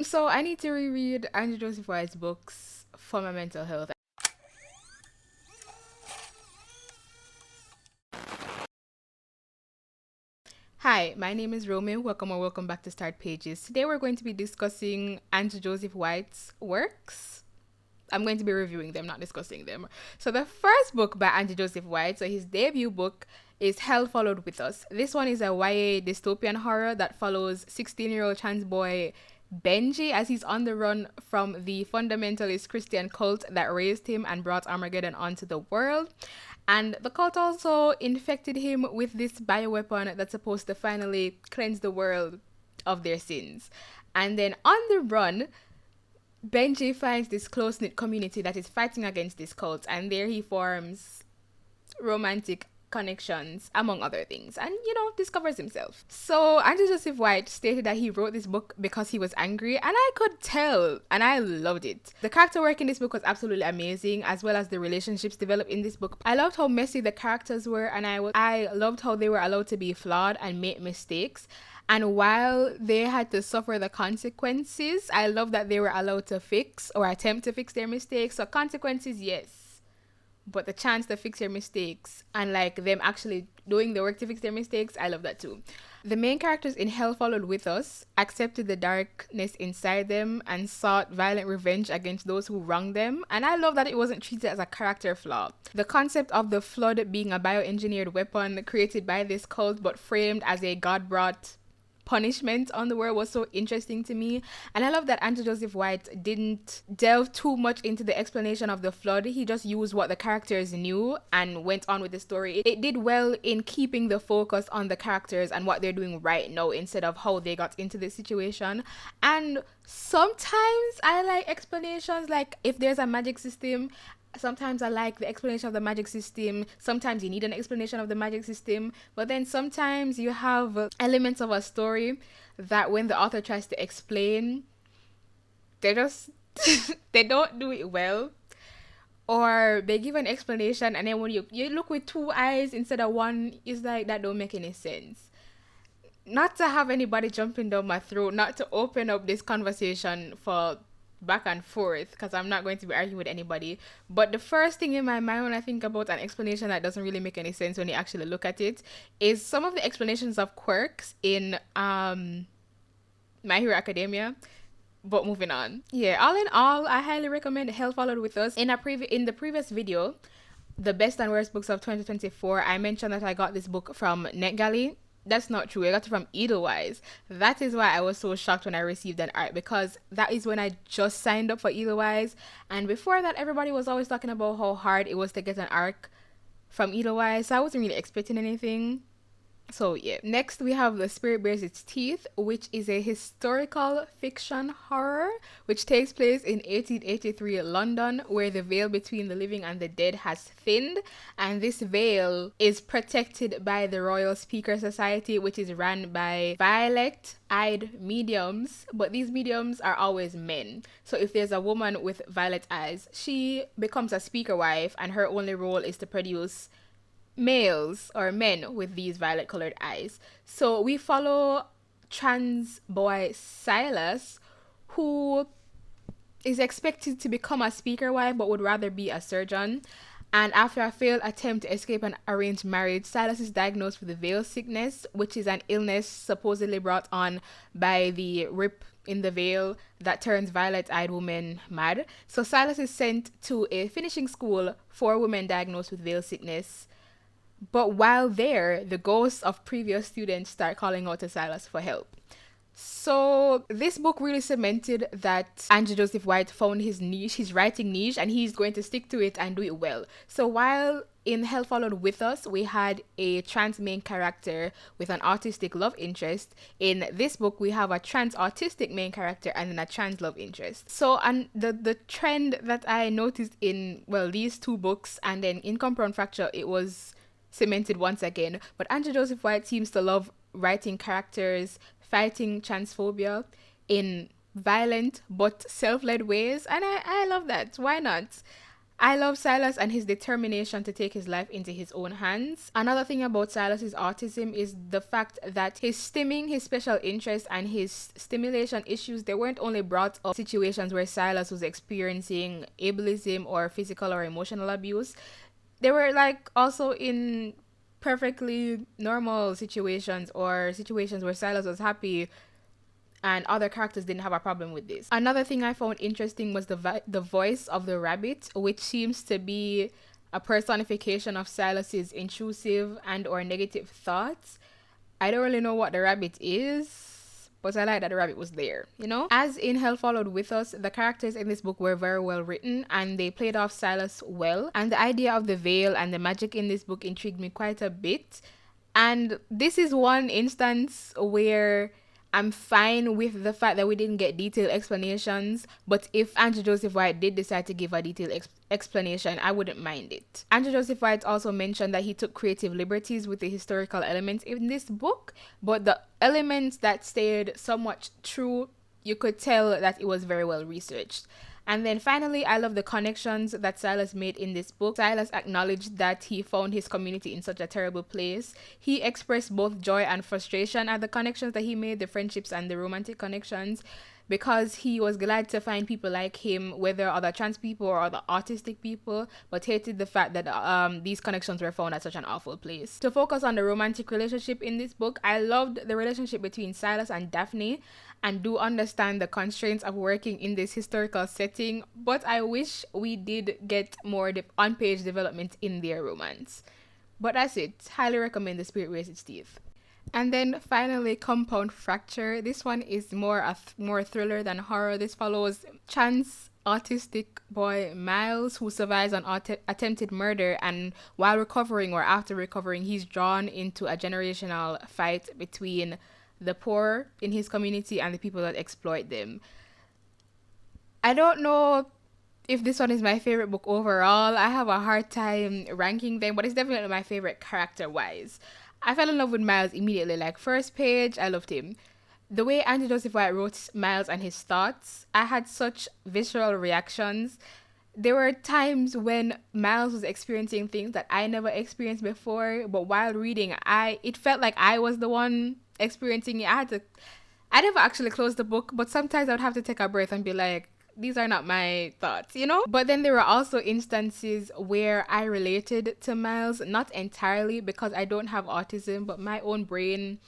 So I need to reread Andrew Joseph White's books for my mental health. Hi, my name is Romeo. Welcome or welcome back to Start Pages. Today we're going to be discussing Andrew Joseph White's works. I'm going to be reviewing them, not discussing them. So the first book by Andrew Joseph White, so his debut book, is Hell Followed With Us. This one is a YA dystopian horror that follows 16-year-old trans boy Benji as he's on the run from the fundamentalist Christian cult that raised him and brought Armageddon onto the world. And the cult also infected him with this bioweapon that's supposed to finally cleanse the world of their sins. And then on the run, Benji finds this close knit community that is fighting against this cult, and there he forms romantic connections, among other things, and discovers himself. So, Andrew Joseph White stated that he wrote this book because he was angry, and I could tell, and I loved it. The character work in this book was absolutely amazing, as well as the relationships developed in this book. I loved how messy the characters were, and I loved how they were allowed to be flawed and make mistakes. And while they had to suffer the consequences, I love that they were allowed to fix or attempt to fix their mistakes. So consequences, yes. But the chance to fix your mistakes and like them actually doing the work to fix their mistakes, I love that too. The main characters in Hell Followed With Us accepted the darkness inside them and sought violent revenge against those who wronged them. And I love that it wasn't treated as a character flaw. The concept of the flood being a bioengineered weapon created by this cult but framed as a God-brought punishment on the world was so interesting to me. And I love that Andrew Joseph White didn't delve too much into the explanation of the flood. He just used what the characters knew and went on with the story. It did well in keeping the focus on the characters and what they're doing right now instead of how they got into the situation. And sometimes I like explanations, like if there's a magic system. Sometimes I like the explanation of the magic system. Sometimes you need an explanation of the magic system. But then sometimes you have elements of a story that when the author tries to explain, they just they don't do it well. Or they give an explanation and then when you look with two eyes instead of one, it's like that don't make any sense. Not to have anybody jumping down my throat, not to open up this conversation for back and forth because I'm not going to be arguing with anybody. But the first thing in my mind when I think about an explanation that doesn't really make any sense when you actually look at it is some of the explanations of quirks in My Hero Academia. But moving on. Yeah, all in all, I highly recommend Hell Followed With Us. In the previous video, the best and worst books of 2024, I mentioned that I got this book from Netgalley. That's not true. I got it from Edelweiss. That is why I was so shocked when I received an ARC, because that is when I just signed up for Edelweiss. And before that, everybody was always talking about how hard it was to get an ARC from Edelweiss. So I wasn't really expecting anything. So yeah, next we have The Spirit Bears Its Teeth, which is a historical fiction horror which takes place in 1883 London, where the veil between the living and the dead has thinned, and this veil is protected by the Royal Speaker Society, which is run by violet-eyed mediums, but these mediums are always men. So if there's a woman with violet eyes, she becomes a speaker wife, and her only role is to produce males or men with these violet colored eyes. So we follow trans boy Silas, who is expected to become a speaker wife but would rather be a surgeon. And after a failed attempt to escape an arranged marriage, Silas is diagnosed with the veil sickness, which is an illness supposedly brought on by the rip in the veil that turns violet-eyed women mad. So Silas is sent to a finishing school for women diagnosed with veil sickness. But while there, the ghosts of previous students start calling out to Silas for help. So this book really cemented that Andrew Joseph White found his niche, his writing niche, and he's going to stick to it and do it well. So while in Hell Followed With Us, we had a trans main character with an autistic love interest. In this book, we have a trans autistic main character and then a trans love interest. So, and the trend that I noticed in, well, these two books and then in Compound Fracture, it was cemented once again. But Andrew Joseph White seems to love writing characters fighting transphobia in violent but self-led ways, and I love that. Why not? I love Silas and his determination to take his life into his own hands. Another thing about Silas's autism is the fact that his stimming, his special interest, and his stimulation issues, they weren't only brought up situations where Silas was experiencing ableism or physical or emotional abuse. They were like also in perfectly normal situations or situations where Silas was happy and other characters didn't have a problem with this. Another thing I found interesting was the voice of the rabbit, which seems to be a personification of Silas's intrusive and or negative thoughts. I don't really know what the rabbit is, but I like that the rabbit was there, you know? As in Hell Followed With Us, the characters in this book were very well written and they played off Silas well. And the idea of the veil and the magic in this book intrigued me quite a bit. And this is one instance where I'm fine with the fact that we didn't get detailed explanations, but if Andrew Joseph White did decide to give a detailed explanation, I wouldn't mind it. Andrew Joseph White also mentioned that he took creative liberties with the historical elements in this book, but the elements that stayed somewhat true, you could tell that it was very well researched. And then finally, I love the connections that Silas made in this book. Silas acknowledged that he found his community in such a terrible place. He expressed both joy and frustration at the connections that he made, the friendships and the romantic connections, because he was glad to find people like him, whether other trans people or other autistic people, but hated the fact that these connections were found at such an awful place. To focus on the romantic relationship in this book, I loved the relationship between Silas and Daphne, and do understand the constraints of working in this historical setting, but I wish we did get more on-page development in their romance. But that's it. Highly recommend The Spirit Wears Its Teeth. And then finally, Compound Fracture. This one is more thriller than horror. This follows trans autistic boy Miles, who survives an attempted murder, and while recovering or after recovering, he's drawn into a generational fight between the poor in his community and the people that exploit them. I don't know if this one is my favorite book overall. I have a hard time ranking them, but it's definitely my favorite character-wise. I fell in love with Miles immediately. Like, first page, I loved him. The way Andrew Joseph White wrote Miles and his thoughts, I had such visceral reactions. There were times when Miles was experiencing things that I never experienced before, but while reading, it felt like I was the one experiencing it. I never actually closed the book, but sometimes I would have to take a breath and be like, these are not my thoughts, you know? But then there were also instances where I related to Miles, not entirely because I don't have autism, but my own brain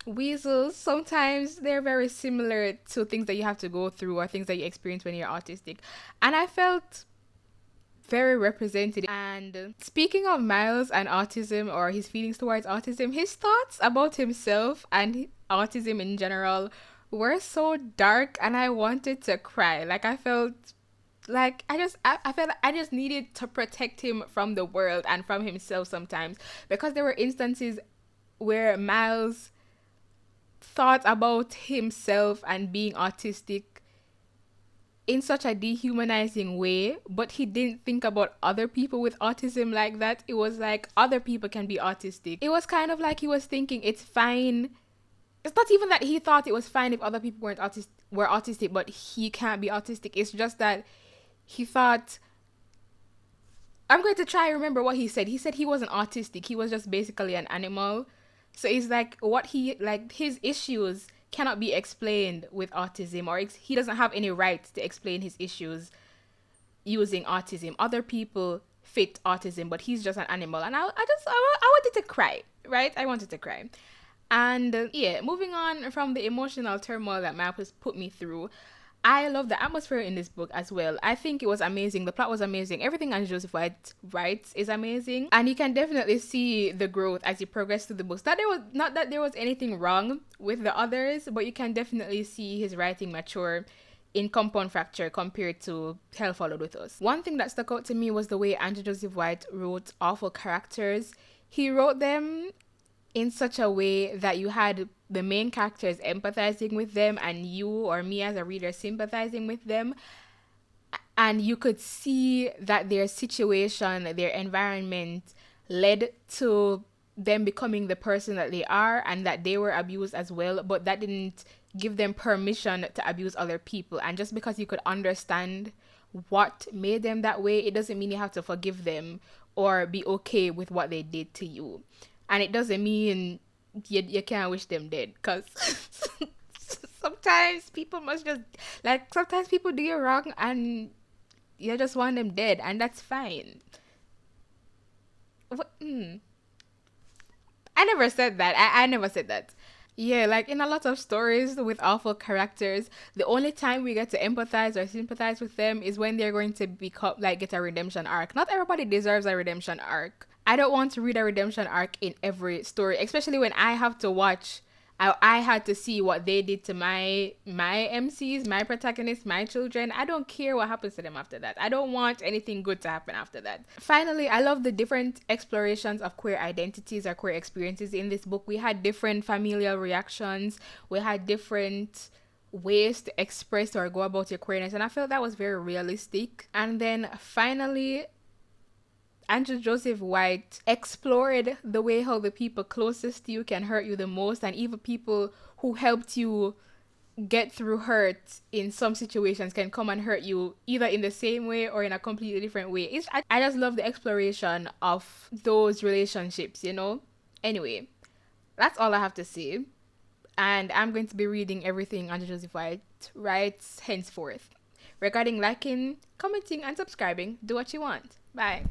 weasels, sometimes they're very similar to things that you have to go through or things that you experience when you're autistic. And I felt very represented. And speaking of Miles and autism, or his feelings towards autism, his thoughts about himself and autism in general were so dark, and I wanted to cry. Like, I felt like I felt like I just needed to protect him from the world and from himself sometimes, because there were instances where Miles thought about himself and being autistic in such a dehumanizing way, but he didn't think about other people with autism like that. It was like, other people can be autistic. It was kind of like he was thinking it's fine. It's not even that he thought it was fine if other people were autistic, but he can't be autistic. It's just that he thought, I'm going to try and remember what he said. He said he wasn't autistic. He was just basically an animal. So it's like his issues cannot be explained with autism, or he doesn't have any right to explain his issues using autism. Other people fit autism, but he's just an animal. And I wanted to cry, right? I wanted to cry. And moving on from the emotional turmoil that Map has put me through, I love the atmosphere in this book as well. I think it was amazing. The plot was amazing. Everything Andrew Joseph White writes is amazing. And you can definitely see the growth as you progress through the books. Not that there was anything wrong with the others, but you can definitely see his writing mature in Compound Fracture compared to Hell Followed With Us. One thing that stuck out to me was the way Andrew Joseph White wrote awful characters. He wrote them in such a way that you had the main characters empathizing with them and you or me as a reader sympathizing with them, and you could see that their situation, their environment led to them becoming the person that they are, and that they were abused as well, but that didn't give them permission to abuse other people. And just because you could understand what made them that way, it doesn't mean you have to forgive them or be okay with what they did to you. And it doesn't mean you can't wish them dead, because sometimes people must just, like, sometimes people do you wrong and you just want them dead, and that's fine. What? I never said that. I never said that. Yeah, like in a lot of stories with awful characters, the only time we get to empathize or sympathize with them is when they're going to become, like, get a redemption arc. Not everybody deserves a redemption arc. I don't want to read a redemption arc in every story, especially when I have to watch. I had to see what they did to my MCs, my protagonists, my children. I don't care what happens to them after that. I don't want anything good to happen after that. Finally, I love the different explorations of queer identities or queer experiences in this book. We had different familial reactions. We had different ways to express or go about your queerness, and I felt that was very realistic. And then finally, Andrew Joseph White explored the way how the people closest to you can hurt you the most, and even people who helped you get through hurt in some situations can come and hurt you either in the same way or in a completely different way. I just love the exploration of those relationships, you know? Anyway, that's all I have to say. And I'm going to be reading everything Andrew Joseph White writes henceforth. Regarding liking, commenting, and subscribing, do what you want. Bye.